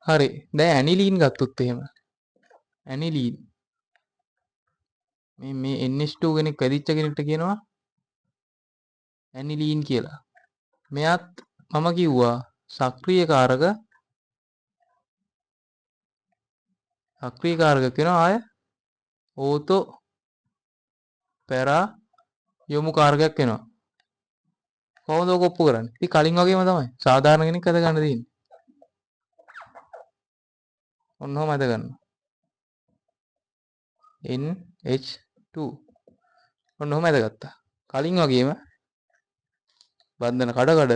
හරි. දැන් ඇනිලීන් ගත්තොත් එහෙම. ඇනිලීන් මේ NH2 කෙනෙක් වැඩිච්ච කෙනෙක්ට කියනවා ඇනිලීන් කියලා. මෙයාත් මම කිව්වා සක්‍රීයකාරක කියනවා ආය ඕතෝ පැරා යොමු කාරකයක් වෙනවා. කොහොමද ඔක ඔප්පු කරන්නේ? ඉතින් කලින් වගේම තමයි. සාධාරණ කෙනෙක් අද ගන්න තියෙන්නේ. ඔන්න ඔහම අද ගන්න. NH2 ඔන්න ඔහම ඇදගත්තා. කලින් වගේම බන්ධන කඩ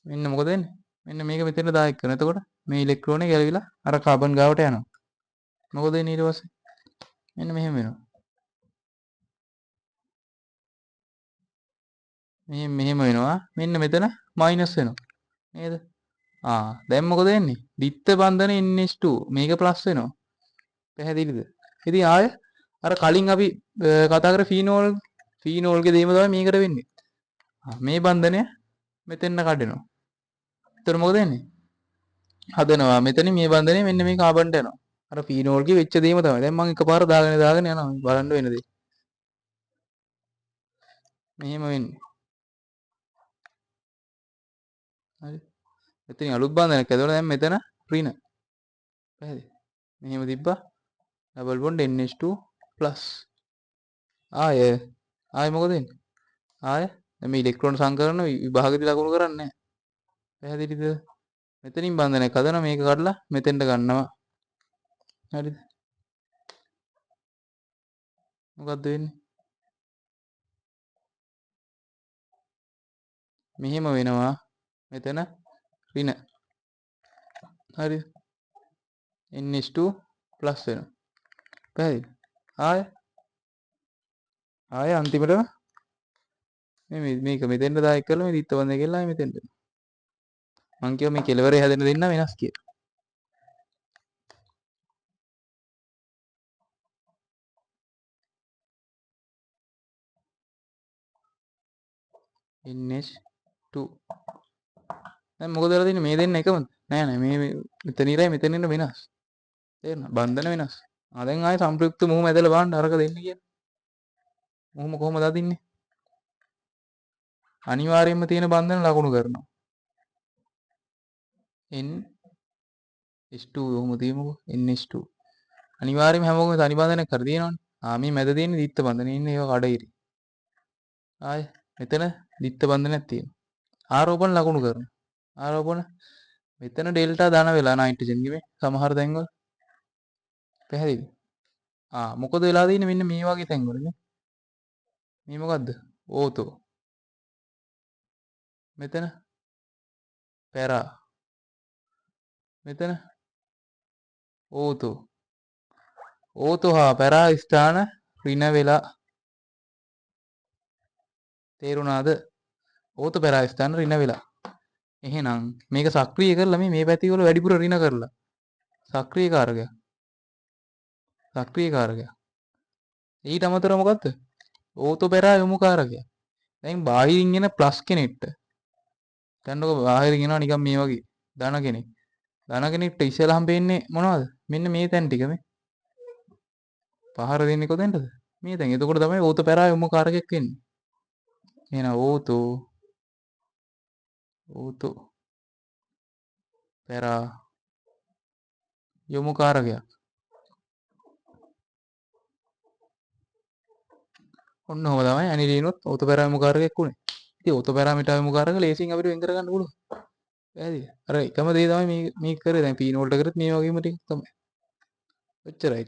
මෙන්න මොකද වෙන්නේ? මෙන්න මේක මෙතන දායක කරන. එතකොට මේ ඉලෙක්ට්‍රෝනේ ගැලවිලා අර කාබන් ගාවට යනවා. මොකද වෙන්නේ ඊට පස්සේ? මෙන්න මෙහෙම වෙනවා. මෙහෙම වෙනවා. මෙන්න මෙතන මයිනස් වෙනවා. නේද? දැන් මොකද වෙන්නේ? දිත්ත බන්ධන NH2 මේක ප්ලස් වෙනවා. පැහැදිලිද? ඉතින් ආය අර කලින් අපි කතා කර ෆීනෝල්ගේ දේම තමයි මේකට වෙන්නේ. මේ බන්ධනය මෙතෙන්න කඩනවා. එතකොට මොකද වෙන්නේ? හදනවා. මෙතන මේ බන්ධනය මෙන්න මේ කාබන්ට යනවා. අර ෆීනෝල්ගේ වෙච්ච දේම තමයි. දැන් මම එකපාර දාගෙන යනවා. බලන්න වෙන දේ. මෙහෙම වෙන්නේ. හරි. එතන අලුත් බන්ධනයක් ඇදලා දැන් මෙතන ඍණ. පැහැදිලි. මෙහෙම තිබ්බා. Double bond NH2 plus. ආය මොකද වෙන්නේ? ආය මේ ඉලෙක්ට්‍රෝන සංකරන විභාගදී ලකුණු කරන්නේ නැහැ. පැහැදිලිද? මෙතනින් බන්ධනයක් හදනවා මේක කඩලා මෙතෙන්ට ගන්නවා. හරිද? මොකද්ද වෙන්නේ? මෙහෙම වෙනවා. මෙතන ඍණ. හරිද? NH2 ප්ලස් වෙනවා. පැහැදිලි? ආය අන්තිමටම මේක මෙතෙන්ට දායක කරලා මේ දිත්ත බන්ධනය කියලා මෙතෙන්ට. මං කියව මේ කෙලවරේ හැදෙන දෙන්න වෙනස් කියලා. NH2 දැන් මොකද වෙලා තියෙන්නේ? මේ දෙන්න එකමද? නෑ මේ මෙතන ඉරයි මෙතන ඉන්න වෙනස්. තේරෙනවද? බන්ධන වෙනස්. දැන් ආයේ සම්ප්‍රයුක්ත මුහුම ඇදලා බලන්න අරක දෙන්න කියලා. මුහුම කොහොමද අදින්නේ? අනිවාර්යයෙන්ම තියෙන බන්ධන ලකුණු කරනවා. NH2 කොහොම තියමුකෝ NH2. අනිවාර්යයෙන්ම හැමෝගෙම තනි බන්ධනයක් කර තියෙනවනේ. මේ මැද තියෙන දිත්ත බන්ධනේ ඉන්නේ ඒවා කඩයිරි. ආයේ මෙතන දිත්ත බන්ධනයක් තියෙනවා. ආරෝපණ ලකුණු කරනවා. ආරෝපණ මෙතන ඩෙල්ටා ධන වෙලා නයිට්‍රජන් ගෙමේ සමහර තැන්වල. පැහැදිලි? මොකද වෙලා තියෙන්නේ මෙන්න මේ වගේ තැන්වල නේ. මේ මොකද්ද? ඕතෝ. මෙතන පැරා. මෙතන ඕතෝ. ඕතෝ හා පැරා ස්ථාන ඍණ වෙලා. තේරුණාද? ඕතෝ පැරා ස්ථාන ඍණ වෙලා. එහෙනම් මේක සක්‍රිය කරලා මේ පැති වල වැඩිපුර ඍණ කරලා. සක්‍රිය කාරකයක්. ඊට අමතරව මොකද්ද? ඕතෝ පැරා යොමු කාරකයක්. දැන් බාහිරින් එන ප්ලස් කෙනෙක්ට දැන්නකො බාහිරින් එනවා නිකන් මේ වගේ ධන කෙනෙක්. ධන කෙනෙක්ට ඉස්සෙල්ලා හම්බෙන්නේ මොනවද? මෙන්න මේ තැන් ටික මේ. පහර දෙන්නේ කොතෙන්ද? මේ තැන්. එතකොට තමයි ඕතෝ පැරා යොමු කාරකයක් වෙන්නේ. එහෙනම් ඕතෝ පැරා යොමු කාරකයක්. ඔන්න ඔහම තමයි ඇනිලීනොත් ඕතෝ පැරා යොමු කාරකයක් උනේ. ඉතින් ඕතෝ පැරාමීටර් යොමු කාරක ලේසියෙන් අපිට වෙන් කරගන්න පුළුවන්. පැහැදිලිද? අර එකම දේ තමයි මේ කරේ. දැන් පීනෝල්ට කරත් මේ වගේම ටික තමයි. ඔච්චරයි.